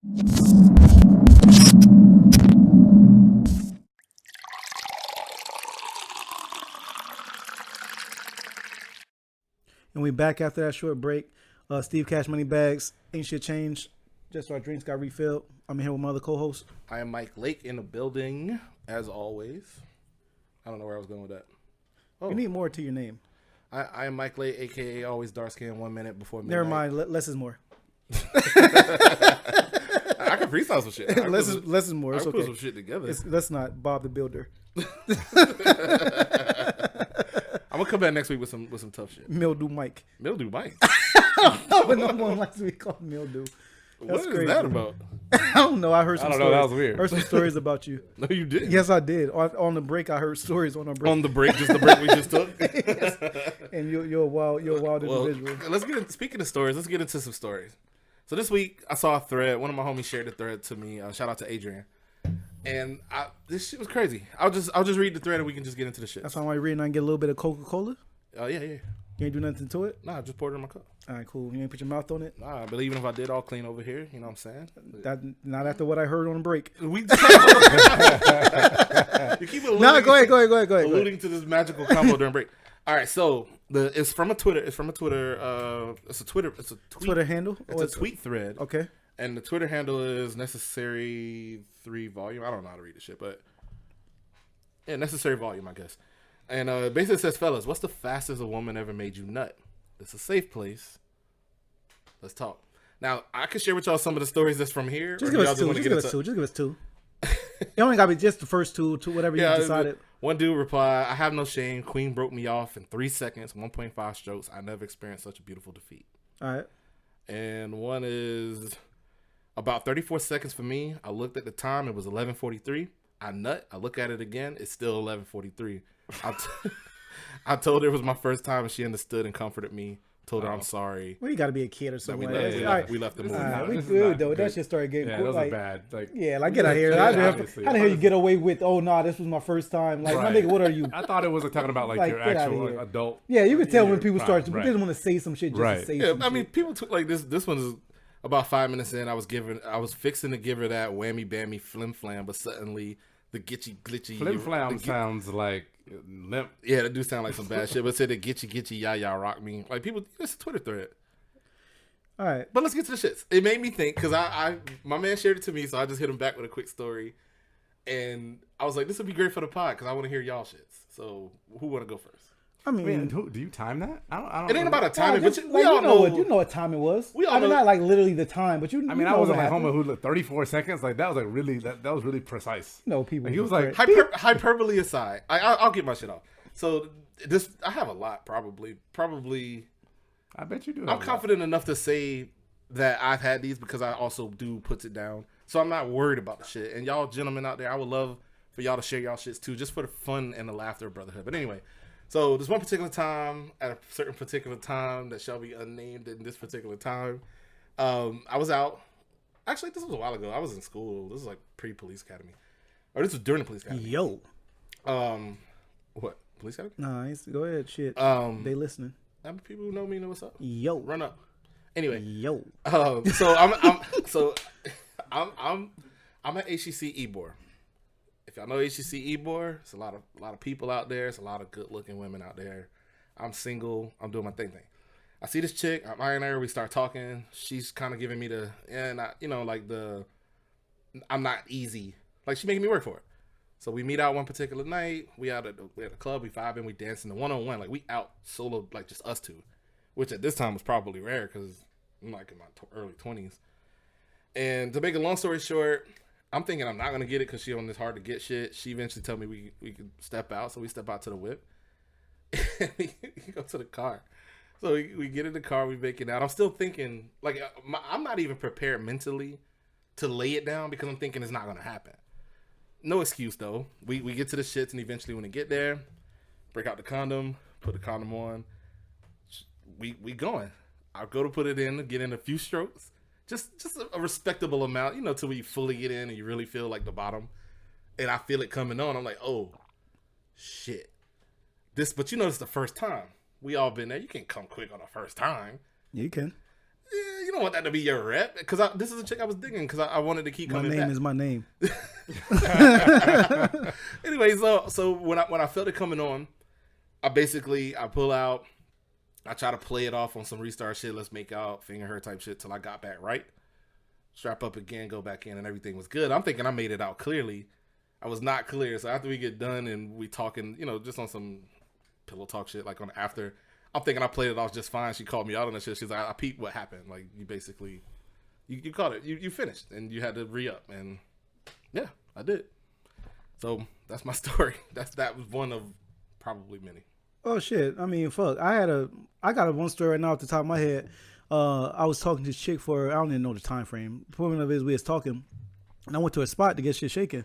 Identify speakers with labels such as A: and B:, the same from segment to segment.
A: And we back after that short break. Steve Cash Money Bags. Ain't shit changed. Just our drinks got refilled. I'm here with my other co-host.
B: I am Mike Lake in the building, as always. I don't know where I was going with that.
A: Oh. You need more to your name.
B: I am Mike Lake, a.k.a. always dark skin 1 minute before midnight.
A: Never mind. Less is more.
B: I can freestyle some shit.
A: Less is more. It's
B: I can
A: okay.
B: put some shit together.
A: That's not Bob the Builder.
B: I'm going to come back next week with some tough shit.
A: Mildew Mike.
B: Mildew Mike?
A: But no one likes to be called Mildew.
B: What is that about?
A: I don't know. I heard some stories.
B: That was weird.
A: I heard some stories about you.
B: No, you didn't.
A: Yes, I did. On the break, I heard stories on our break.
B: On the break, just the break we just took.
A: Yes. And you're a wild individual.
B: Let's get into, speaking of stories. Let's get into some stories. So this week, I saw a thread. One of my homies shared a thread to me. Shout out to Adrian. And this shit was crazy. I'll just read the thread and we can just get into the shit.
A: That's why I'm reading. I can get a little bit of Coca-Cola.
B: Yeah.
A: You ain't do nothing to it?
B: Nah, I just poured it in my cup.
A: All right, cool. You ain't put your mouth on it?
B: Nah, but even if I did, all clean over here. You know what I'm saying?
A: Not after what I heard on the break.
B: We you keep alluding,
A: go ahead.
B: Alluding to this magical combo during break. All right, so it's from a Twitter. It's a tweet.
A: Twitter handle?
B: It's a tweet thread.
A: Okay.
B: And the Twitter handle is necessary 3 volume. I don't know how to read this shit, but yeah, necessary volume, I guess. And basically it says, fellas, what's the fastest a woman ever made you nut? It's a safe place. Let's talk. Now, I can share with y'all some of the stories that's from here.
A: Just give us two. It only got to be just the first two to whatever you decided.
B: One dude replied, I have no shame. Queen broke me off in 3 seconds, 1.5 strokes. I never experienced such a beautiful defeat.
A: All right.
B: And one is about 34 seconds for me. I looked at the time. It was 11:43. I nut. I look at it again. It's still 11:43. I told her it was my first time, and she understood and comforted me. Told her I'm sorry.
A: Well, you got to be a kid or something.
B: We left the movie.
A: We good though. That shit started getting cool.
C: Like, bad.
A: Get out here. I didn't hear you get away with. Oh no, this was my first time. Like, my nigga, what are you?
C: I thought it was talking about like your actual adult.
A: Yeah, you could tell when people start. They didn't want to say some shit just to say.
B: Yeah, I mean, people took like this. This one is about 5 minutes in. I was fixing to give her that whammy bammy flim flam, but suddenly the gitchy glitchy
C: flim flam sounds like limp.
B: Yeah, that do sound like some bad shit. But said the gitchy ya rock me. Like people, it's a Twitter thread.
A: All right,
B: but let's get to the shits. It made me think because my man shared it to me, so I just hit him back with a quick story, and I was like, this would be great for the pod because I want to hear y'all shits. So who want to go first?
A: I mean,
C: do you time that? I don't.
B: It ain't about a timing, but
A: we all know what time it was.
B: We all know.
A: Not like literally the time, but you.
C: I mean, I wasn't like homo who looked 34 seconds. Like that was like really that was really precise.
A: No, people.
C: Like, he was like
B: hyperbole aside. I'll get my shit off. So this I have a lot probably.
C: I bet you do.
B: I'm confident enough to say that I've had these because I also do puts it down. So I'm not worried about the shit. And y'all gentlemen out there, I would love for y'all to share y'all shits too, just for the fun and the laughter of brotherhood. But anyway. So there's one particular time, at a certain particular time that shall be unnamed in this particular time. I was out. Actually, this was a while ago. I was in school. This was like pre-police academy. Or this was during the police academy.
A: Yo.
B: What? Police academy?
A: Nah, go ahead. Shit. They listening.
B: People who know me know what's up.
A: Yo.
B: Run up. Anyway.
A: Yo.
B: So I'm at HCC Ybor. If y'all know HCC Ybor, it's a lot of people out there. It's a lot of good looking women out there. I'm single. I'm doing my thing. I see this chick. I'm eyeing her. We start talking. She's kind of giving me I'm not easy. Like she making me work for it. So we meet out one particular night. We at a club. We vibing. We dancing the 1-on-1. Like we out solo, like just us two, which at this time was probably rare because I'm like in my early 20s. And to make a long story short, I'm thinking I'm not going to get it because she on this hard to get shit. She eventually told me we could step out. So we step out to the whip. we go to the car. So we get in the car. We make it out. I'm still thinking, like, I'm not even prepared mentally to lay it down because I'm thinking it's not going to happen. No excuse, though. We get to the shits and eventually when we get there, break out the condom, put the condom on. We going. I'll go to put it in, get in a few strokes. Just a respectable amount, till we fully get in and you really feel like the bottom. And I feel it coming on. I'm like, oh, shit. But it's the first time. We all been there. You can't come quick on the first time.
A: You can.
B: Yeah, you don't want that to be your rep because this is a chick I was digging because I wanted to keep
A: My
B: coming
A: name
B: back.
A: is my name.
B: Anyway, so when I felt it coming on, I pull out, I try to play it off on some restart shit, let's make out, finger her type shit till I got back right. Strap up again, go back in, and everything was good. I'm thinking I made it out clearly. I was not clear. So after we get done and we talking, just on some pillow talk shit, like on after, I'm thinking I played it off just fine. She called me out on that shit. She's like, I peeped what happened. Like, you basically, you caught it. You finished, and you had to re-up. And yeah, I did. So that's my story. That was one of probably many.
A: Oh shit! I mean, fuck. I got a one story right now off the top of my head. I was talking to this chick for I don't even know the time frame. The point of it is we was talking, and I went to a spot to get shit shaken.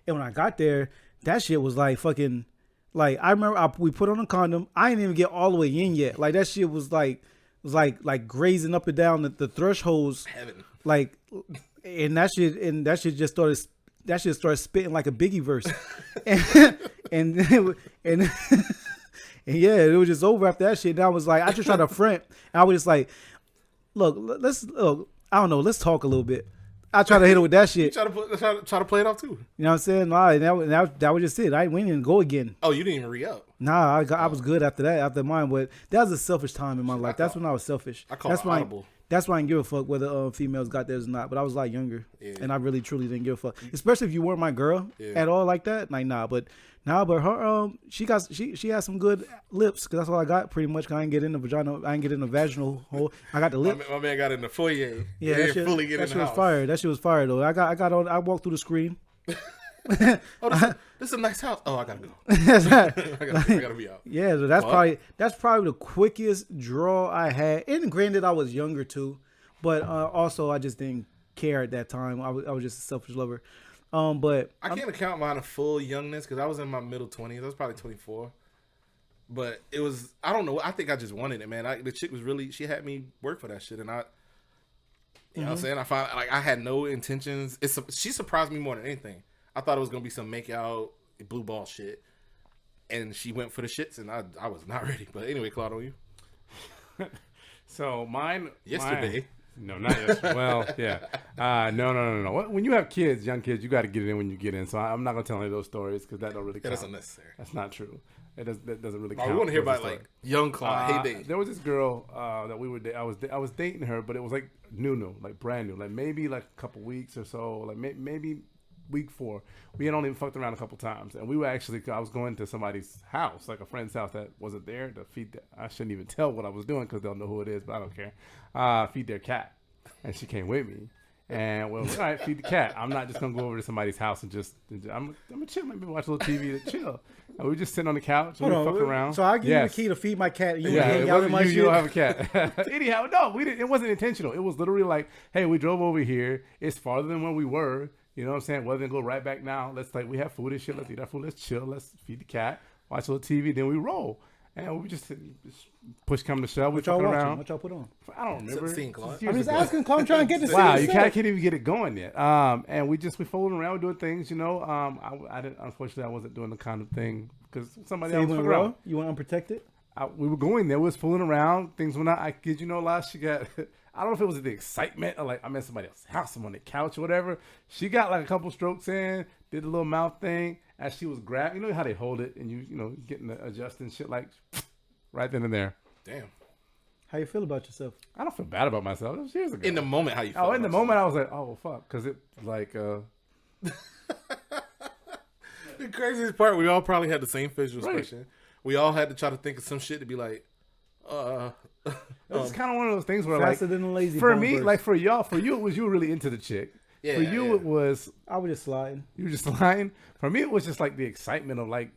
A: And when I got there, that shit was like fucking. Like I remember, we put on a condom. I didn't even get all the way in yet. Like that shit was like grazing up and down the thresholds.
B: Heaven.
A: Like, and that shit just started. That shit started spitting like a Biggie verse, and yeah, it was just over after that shit. And I was like, I just tried to front. And I was just like, look, I don't know, let's talk a little bit. I tried to hit it with that shit.
B: Try to play it off too.
A: You know what I'm saying? Nah, that was just it. We didn't go again.
B: Oh, you didn't even re-up.
A: Nah, I was good after that, after mine. But that was a selfish time in my life. That's when I was selfish.
B: I call
A: that's
B: it
A: why.
B: audible.
A: That's why I didn't give a fuck whether females got theirs or not. But I was like younger,
B: Yeah.
A: and I really truly didn't give a fuck. Especially if you weren't my girl at all like that. Like but her she has some good lips because that's all I got pretty much. 'Cause I didn't get in the vagina. I didn't get in the vaginal hole. I got the lips.
B: My man got in the foyer.
A: Yeah,
B: They
A: that shit,
B: fully get
A: that
B: in
A: shit
B: the
A: was
B: house.
A: fire. That shit was fire though. I got on. I walked through the screen.
B: Oh, this is a nice house. Oh, I gotta go.
A: That's right.
B: I gotta be out.
A: Yeah, so that's probably the quickest draw I had. And granted, I was younger too, but also I just didn't care at that time. I was just a selfish lover. But
B: I can't account mine a full youngness because I was in my middle 20s. I was probably 24. But it was, I don't know. I think I just wanted it, man. The chick was really, she had me work for that shit. And you know what I'm saying? I found, I had no intentions. She surprised me more than anything. I thought it was going to be some make out, blue ball shit. And she went for the shits, and I was not ready. But anyway, Claude, on you?
C: So mine
B: Yesterday.
C: No, not yesterday. Well, yeah. No. When you have kids, young kids, you got to get it in when you get in. So I'm not gonna tell any of those stories because that don't really count.
B: That's unnecessary.
C: That's not true. That doesn't really
B: Oh,
C: count.
B: we want to hear
C: towards
B: about,
C: the
B: like, young Claude. Hey,
C: there was this girl that we were. I was dating her, but it was like new, like brand new, like maybe like a couple weeks or so, like maybe week 4. We had only fucked around a couple times, and we were actually. I was going to somebody's house, like a friend's house that wasn't there to feed. I shouldn't even tell what I was doing because they'll know who it is, but I don't care. Feed their cat, and she came with me. And well, all right, feed the cat. I'm not just gonna go over to somebody's house and just. I'm gonna chill, maybe watch a little TV to chill. And we were just sitting on the couch and we were fucking around.
A: So I give you the key to feed my cat. And you would hang
C: it
A: out in
C: wasn't
A: my
C: you.
A: shit.
C: You don't have a cat. Anyhow, no, we didn't. It wasn't intentional. It was literally like, hey, we drove over here. It's farther than where we were. You know what I'm saying? Well, then go right back now. Let's we have food and shit. Let's eat our food. Let's chill. Let's feed the cat. Watch a little TV. Then we roll. And we just push come to shove. We
A: What y'all
C: fucking
A: watching?
C: around.
A: What y'all put on?
C: I don't remember.
B: Scene, Claude.
C: Years
A: I'm just
C: ago.
A: asking. I'm trying to get this.
C: Wow,
A: shit
C: you
A: set.
C: can't even get it going yet. And we folding around, doing things, you know. I didn't. Unfortunately, I wasn't doing the kind of thing because somebody
A: So
C: else
A: you went
C: fucked around.
A: raw? You went unprotected?
C: We were going there. We was fooling around. Things were not. I kid you no lie. She got. I don't know if it was the excitement or like I'm in somebody else's house, I'm on the couch or whatever. She got like a couple strokes in, did a little mouth thing as she was grabbing. You know how they hold it and you know getting the adjusting shit like right then and there.
B: Damn.
A: How you feel about yourself?
C: I don't feel bad about myself. It was years ago.
B: In the moment, how you feel?
C: Oh, in the moment, I was like, oh, well, fuck. Because it, like,
B: The craziest part, we all probably had the same facial
C: Right.
B: expression. We all had to try to think of some shit to be like,
C: it's kind of one of those things where,
A: Faster
C: like,
A: than a lazy
C: for
A: bone
C: me,
A: burst.
C: like, for y'all, for you, it was you were really into the chick.
B: Yeah,
C: for you,
B: yeah.
C: it was,
A: I was just sliding.
C: you were just lying. For me, it was just, like, the excitement of, like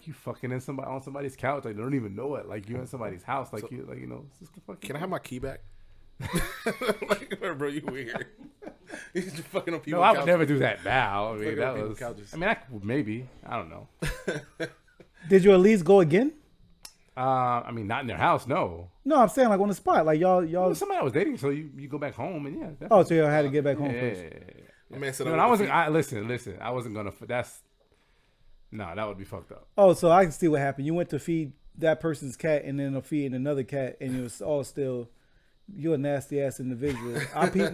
C: you fucking in somebody on somebody's couch. Like, they don't even know it. Like, you in somebody's house. Like, you know, it's just the fucking.
B: can I have my key back? Like, bro, you weird. You just fucking on people.
C: No, I would never do that now. I mean,
B: Fucking
C: that
B: on people's
C: was.
B: couches.
C: I mean, maybe. I don't know.
A: Did you at least go again?
C: I mean, not in their house, no.
A: No, I'm saying like on the spot. Like y'all.
C: Well, somebody I was dating, so you go back home and yeah.
A: Oh, so y'all had to get back home first.
B: My man said,
C: No, I wasn't. Listen. I wasn't gonna. No, that would be fucked up.
A: Oh, so I can see what happened. You went to feed that person's cat and then feeding another cat, and it was all still You're a nasty ass individual.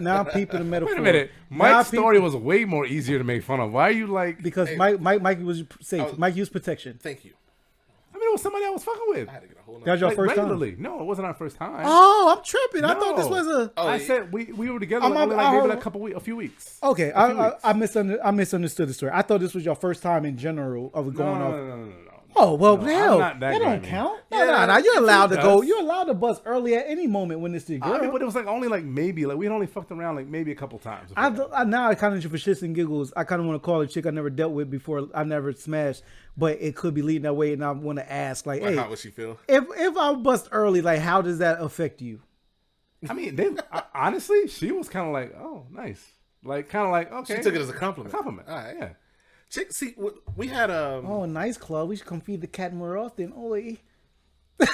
A: Now I'm peeping the metaphor.
C: Wait a minute.
A: Now
C: Mike's
A: I peep-
C: story was way more easier to make fun of. Why are you like?
A: because
B: Hey.
A: Mike was safe. Mike used protection.
B: Thank you.
C: I mean, it was somebody I was fucking with.
B: I had to get a whole
A: That was your
C: Like,
A: first time.
C: regularly. No, it wasn't our first time.
A: Oh, I'm tripping. I thought this
C: No.
A: was a.
B: Oh,
C: I
B: yeah.
C: said we were together
A: I'm-
C: only
A: I
C: like maybe
A: heard-
C: like a few weeks.
A: Okay,
C: A few weeks.
A: I misunderstood the story. I thought this was your first time in general of going off.
C: No.
A: Oh well,
C: No,
A: hell,
C: I'm not that
A: that don't
C: grimy.
A: count.
B: Yeah,
A: No. You're allowed to go.
C: does.
A: You're allowed to bust early at any moment when it's your girl.
C: I mean, but it was like only like maybe like we had only fucked around like maybe a couple times.
A: Now I kind of for shits and giggles. I kind of want to call a chick I never dealt with before. I never smashed, but it could be leading that way, and I want to ask, like,
B: Like,
A: hey,
B: how would she feel?
A: if I bust early, like, how does that affect you?
C: I mean, honestly, she was kind of like, oh, nice, like kind of like okay.
B: She took it as a compliment.
C: compliment.
B: All right.
C: Yeah.
B: Chick, see, we had
A: Oh, nice club. We should come feed the cat more often. Oi.
B: and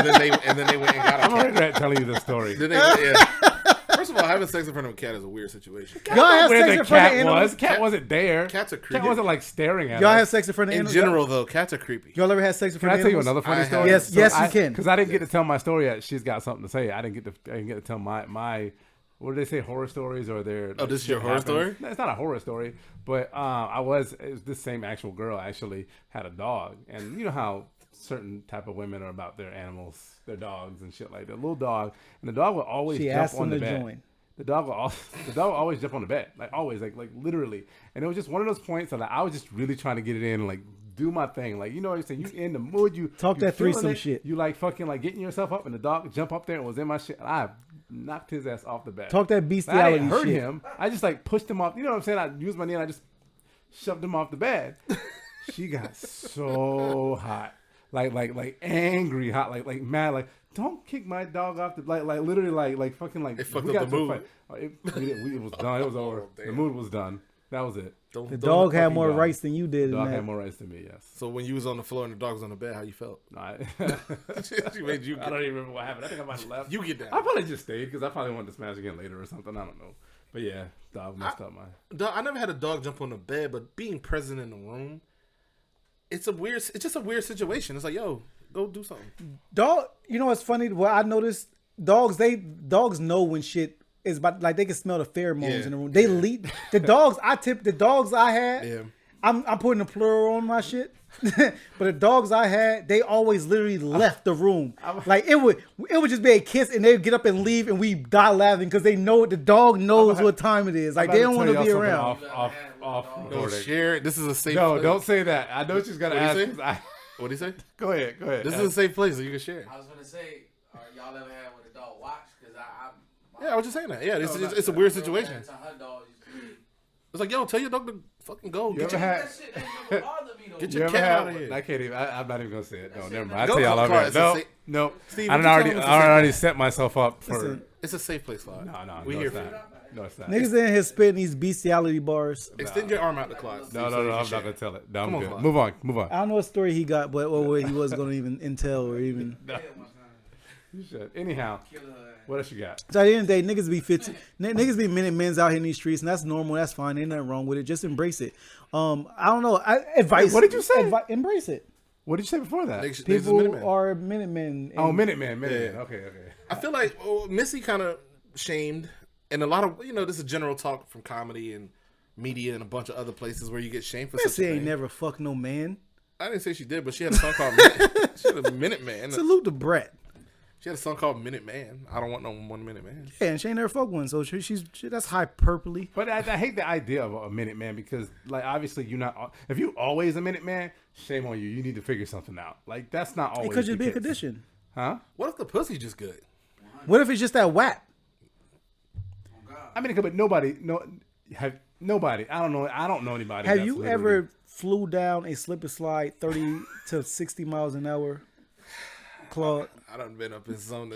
B: then they went and got
C: I'm
B: a
C: gonna
B: cat.
C: regret telling you this story.
B: Then they went, yeah. First of all, having sex in front of a cat is a weird situation.
A: Y'all have
C: Where
A: sex
C: the
A: in front of
C: cat
A: animals?
C: was? Cat wasn't there.
B: Cats are
C: Cat
B: creepy.
C: wasn't like staring at
A: Y'all
C: us.
A: have sex in front of
B: In
A: animals?
B: general, though, cats are creepy.
A: Y'all ever had sex in
C: Can
A: front
C: I
A: of
C: tell you
A: animals?
C: another funny
B: I
C: story?
B: have.
A: Yes, you can.
C: Because I didn't get to tell my story yet. She's got something to say. I didn't get to tell my. What do they say? Horror stories or their?
B: Oh, this is your horror story?
C: No, it's not a horror story, but it was this same actual girl actually had a dog, and you know how certain type of women are about their animals, their dogs and shit like that. Little dog, and the dog would always
A: She
C: jump
A: asked
C: on
A: him
C: the
A: to
C: bed.
A: join.
C: The dog would always jump on the bed, like always, like literally. And it was just one of those points that like, I was just really trying to get it in, and, like do my thing, like you know what I'm saying. You in the mood, you
A: Talk
C: you
A: that
C: feeling
A: threesome
C: it,
A: shit.
C: You like fucking like getting yourself up, and the dog jump up there and was in my shit. And I knocked his ass off the bed.
A: Talk that
C: I
A: bestiality
C: didn't hurt
A: shit.
C: him. I just like pushed him off. You know what I'm saying? I used my knee and I just shoved him off the bed. She got so hot, like angry hot, like mad, like don't kick my dog off the like literally like fucking like
B: It fucked
C: we
B: up
C: got
B: the
C: to a
B: mood.
C: fight. It was done. It was over. The
B: damn.
C: mood was done. That was it.
A: The dog had more
C: dog.
A: rights than you did.
C: The
A: in
C: dog
A: that.
C: had more rights than me. Yes.
B: So when you was on the floor and the dog was on the bed, how you felt?
C: No,
B: She made you.
C: I don't even remember what happened. I think I might have left.
B: You get down.
C: I probably just stayed because I probably wanted to smash again later or something. I don't know. But yeah, dog messed up my.
B: Dog, I never had a dog jump on the bed, but being present in the room, it's just a weird situation. It's like, yo, go do something.
A: Dog, you know what's funny? What I noticed, dogs know when shit is about, like they can smell the pheromones
B: Yeah.
A: in the room. They lead the dogs. The dogs I had.
B: Yeah.
A: I'm putting a plural on my shit. But the dogs I had, they always literally left the room. Like it would just be a kiss and they'd get up and leave and we die laughing because they know the dog knows what time it is. Like they don't want to be around.
C: Off
B: No,
C: recording.
B: share it. This is a safe.
C: No,
B: place.
C: don't say that. I know she's gonna
B: What'd
C: ask.
B: you
C: 'cause
B: say?
C: I-
B: What do you say?
C: Go ahead.
B: This is a safe place, so you can share.
D: I was gonna say, y'all ever had with a dog watch? Because
B: Yeah, I was just saying that. Yeah, it's,
C: No,
B: it's a weird
D: my
B: situation.
D: girlfriend to her dog used to be-
B: It's like, yo, tell your dog to fucking go.
C: You
B: Get
C: ever
B: your,
C: had?
D: That shit ain't never bothered me though.
B: Get
C: You
B: your
C: ever
B: cat
C: had?
B: out of here.
C: I can't even. I'm not even gonna say it. No,
D: That's
C: never
D: it.
C: mind. I
B: Go
C: tell y'all
B: to the
C: over
B: car.
C: it.
B: It's a
C: No,
B: safe-
C: no.
B: Steve,
C: I
B: what
C: done
B: you
C: already.
B: tell him it's a
C: I
B: safe
C: already set myself up for.
A: Listen,
B: It's a safe place, Fly.
C: No,
B: we
C: no,
B: here
C: it's
B: for you.
C: not. No, it's not.
A: Niggas in here spitting these bestiality bars.
B: Extend your arm out the closet.
C: No,
B: so you
C: I'm
B: can
C: not
B: share.
C: gonna tell it. No, I'm
B: Come on,
C: good.
B: Clyde.
C: Move on.
A: I don't know what story he got, but what he was going to even entail or even.
C: You should. Anyhow, what else you got?
A: So at the end of the day, niggas be 50, niggas be minute men's out here in these streets, and that's normal. That's fine. Ain't nothing wrong with it. Just embrace it. I don't know. Advice.
C: What did you say?
A: Embrace it.
C: What did you say before that?
B: Niggas is
A: People
B: Minutemen.
A: are minute men.
C: Oh, Minuteman.
B: Yeah.
C: Okay.
B: I feel like Missy kind of shamed, and a lot of this is general talk from comedy and media and a bunch of other places where you get shamed for such
A: Missy
B: a
A: ain't
B: thing.
A: never fucked no man.
B: I didn't say she did, but she had a song called Minute. She had a Minute Man.
A: Salute to Brett.
B: She had a song called Minute Man. I don't want no 1 minute man.
A: Yeah, and she ain't never fucked one, so she's that's hyperbole.
C: But I hate the idea of a minute man because, like, obviously you're not. If you always a minute man, shame on you. You need to figure something out. Like, that's not always.
A: It could just
C: the
A: be a
C: case.
A: condition.
C: huh?
B: What if the pussy just good?
A: What if it's just that whack?
C: I mean, it could, but nobody. Nobody. I don't know. I don't know anybody.
A: Have
C: that's
A: you
C: literally-
A: ever flew down a slip and slide 30 to 60 miles an hour, Claude?
B: I done been up in some.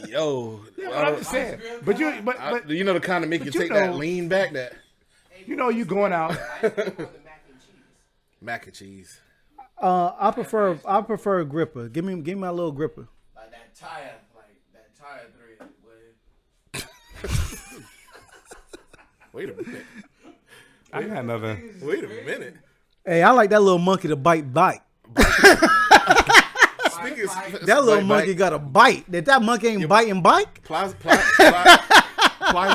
B: Yo,
C: Yeah, but I'm just saying. But
B: you know the kind of make you
C: but you
B: take that
C: know-
B: lean back, that
C: you know you going out.
B: mac and cheese.
A: I prefer a gripper. Give me my little gripper.
D: Like that tire thread.
B: Wait a minute.
C: I got nothing.
B: Wait a minute.
A: Hey, I like that little monkey to bite.
B: think it's
A: That little
B: like,
A: monkey got a bite. That monkey ain't biting bike.
B: Plies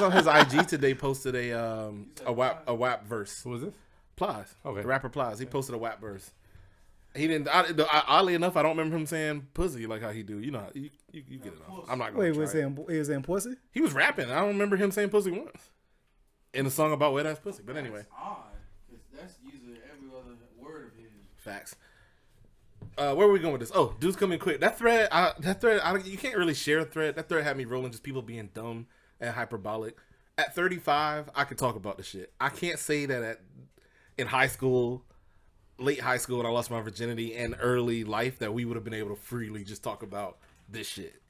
B: on his IG today posted a WAP verse.
C: Who was this?
B: Plies,
C: Okay.
B: the rapper Plies. He posted a WAP verse. He didn't. Oddly enough, I don't remember him saying pussy like how he do. You know, you get it off. I'm not going
A: Wait,
B: to
A: was
B: try it.
A: he was saying pussy?
B: He was rapping. I don't remember him saying pussy once in a song about wet ass pussy. But anyway,
D: Odd, 'cause that's usually every other word of his.
B: facts. Where were we going with this? Oh, dudes coming quick. That thread, you can't really share a thread. That thread had me rolling, just people being dumb and hyperbolic. At 35, I could talk about the shit. I can't say that in high school, late high school, when I lost my virginity and early life, that we would have been able to freely just talk about this shit.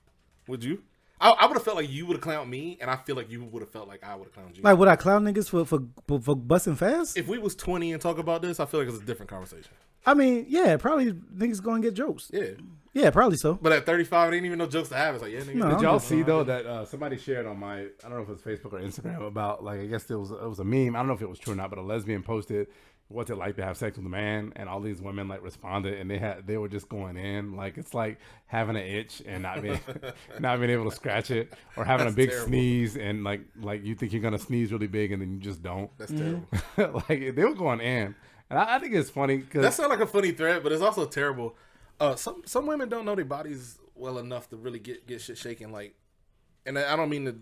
B: Would you? I would have felt like you would have clowned me, and I feel like you would have felt like I would have clowned you.
A: Like, would I clown niggas for busting fast?
B: If we was 20 and talk about this, I feel like it's a different conversation.
A: I mean, yeah, probably niggas gonna get jokes.
B: Yeah.
A: Yeah, probably so.
B: But at 35, it ain't even no jokes to have. It's like, yeah, nigga.
A: No,
C: Did
A: I'm
C: y'all
A: just-
C: see though that somebody shared on my, I don't know if it was Facebook or Instagram, about like, I guess it was a meme. I don't know if it was true or not, but a lesbian posted, "What's it like to have sex with a man?" And all these women like responded, and they were just going in like it's like having an itch and not being not being able to scratch it, or having
B: That's
C: a big
B: terrible.
C: sneeze and like you think you're gonna sneeze really big and then you just don't.
B: That's terrible.
C: Like they were going in, and I think it's funny because
B: That sounds like a funny thread, but it's also terrible. Some women don't know their bodies well enough to really get shit shaken. Like, and I don't mean to.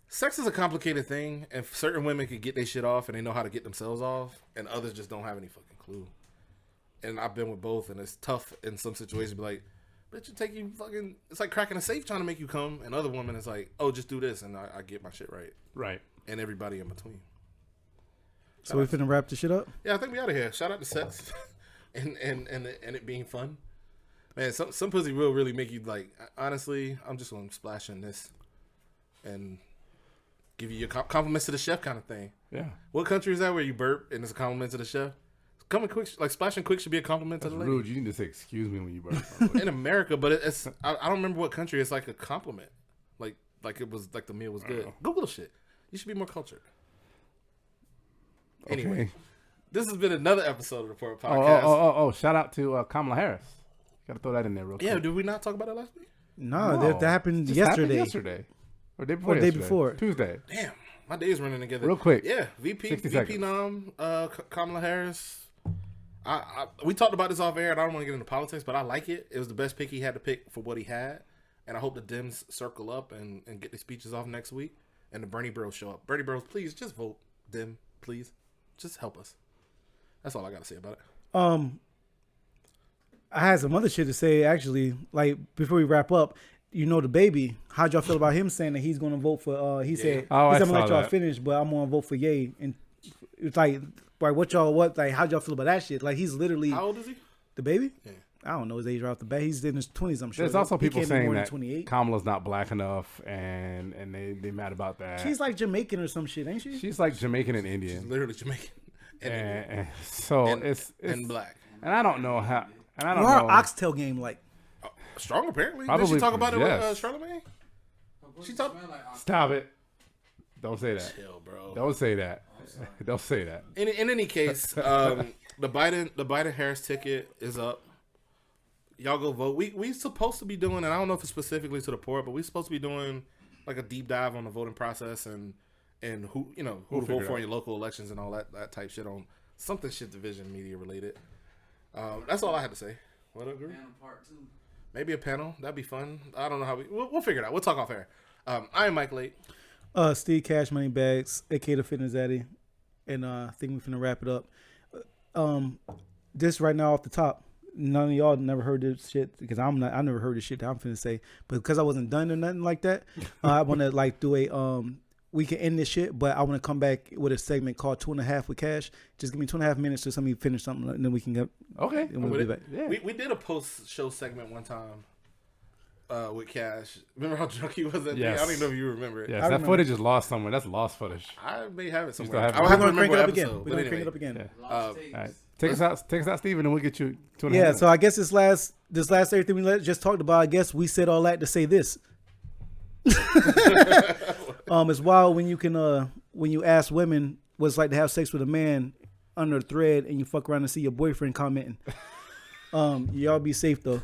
B: Sex is a complicated thing, and certain women can get their shit off and they know how to get themselves off, and others just don't have any fucking clue. And I've been with both, and it's tough in some situations. Be like, bitch, you take you fucking. It's like cracking a safe trying to make you come, and other women is like, oh, just do this, and I get my shit right,
C: right.
B: and everybody in between.
A: So we finna wrap this shit up.
B: Yeah, I think we out of here. Shout out to sex and it being fun. Man, some pussy will really make you like. Honestly, I'm just gonna splash in this and give you your compliments to the chef kind of thing.
C: Yeah,
B: What country is that where you burp and it's a compliment to the chef? Coming quick, like splashing quick, should be a compliment
C: that's
B: to the lady.
C: rude. You need to say excuse me when you burp.
B: In America, but it's I don't remember what country. It's like a compliment, like it was like the meal was good. Google shit. You should be more cultured. Anyway.
C: Okay.
B: This has been another episode of the Port Podcast.
C: Oh! Shout out to Kamala Harris. Got to throw that in there real quick.
B: Yeah, did we not talk about that last week?
A: No,
C: No,
A: that happened
C: just
A: yesterday.
C: yesterday. Or day before.
A: Or day
C: yesterday.
A: before.
C: Tuesday.
B: Damn, my day's running together.
C: Real quick.
B: Yeah, VP
C: 60
B: VP
C: seconds.
B: nom, Kamala Harris. We talked about this off air, and I don't want to get into politics, but I like it. It was the best pick he had to pick for what he had, and I hope the Dems circle up and get the speeches off next week, and the Bernie Bros show up. Bernie Bros, please just vote Dem, please, just help us. That's all I got to say about it.
A: I had some other shit to say actually. Like before we wrap up, you know, the baby. How'd y'all feel about him saying that he's gonna vote for? He said,
C: Oh,
A: he's
C: I
A: gonna
C: saw
A: let y'all
C: that.
A: finish, but I'm gonna vote for Ye. And it's like, like how'd y'all feel about that shit? Like he's literally
B: How old is he?
A: the baby.
B: Yeah.
A: I don't know his age right off the bat. He's in his 20s. I'm sure.
C: There's also
A: He
C: people
A: can't be
C: saying
A: more than
C: that
A: 28.
C: Kamala's not black enough, and they mad about that.
A: She's like Jamaican or some shit, ain't she?
C: She's like Jamaican and Indian,
B: Literally Jamaican
C: and so it's
B: and black.
C: and I don't know how. And I don't
A: Well, her
C: know.
A: oxtail game, like,
B: Strong apparently. Did
C: Probably,
B: she talk about it
C: yes.
B: with Charlamagne? She talked.
C: Stop it! Don't say that.
B: Chill, bro.
C: Don't say that. Don't say that.
B: In any case, the Biden Harris ticket is up. Y'all go vote. We supposed to be doing, and I don't know if it's specifically to the poor, but we supposed to be doing like a deep dive on the voting process and who who to
C: figure
B: vote
C: it
B: for
C: out.
B: in your local elections and all that type shit on something shit division media related. That's all I had to say. What agree?
D: Part 2.
B: Maybe a panel. That'd be fun. I don't know how we'll figure it out. We'll talk off air. I am Mike Lake.
A: Steve Cash Money Bags, aka the Fitness Daddy, and I think we're finna wrap it up. This right now off the top, none of y'all never heard this shit because I never heard this shit that I'm finna say, but because I wasn't done or nothing like that, I want to like do a we can end this shit, but I want to come back with a segment called 2.5 with Cash. Just give me 2.5 minutes to somebody finish something, and then we can get.
C: Okay.
A: And we'll
B: With
A: be
B: it.
A: back.
C: Yeah.
B: We did a post show segment one time with Cash. Remember how drunk he was that day? I
C: Yes.
B: don't even know if you remember it.
C: Yes,
A: I
C: that
A: remember.
C: footage is lost somewhere. That's lost footage.
B: I may have it
C: still
B: somewhere.
C: have it?
B: I would
A: We're
B: have to
A: gonna crank
B: remember
A: it
B: what
A: up again.
B: episode.
A: We're
B: But
A: gonna
B: anyway,
A: crank it up again.
C: Yeah.
D: Lost
B: Uh,
D: tapes.
C: All right. Take us out, Stephen, and we'll get you 2.5
A: Yeah,
C: minutes.
A: so I guess this last everything we just talked about, I guess we said all that to say this. It's wild when you can when you ask women what it's like to have sex with a man under a thread and you fuck around and see your boyfriend commenting. Y'all be safe though.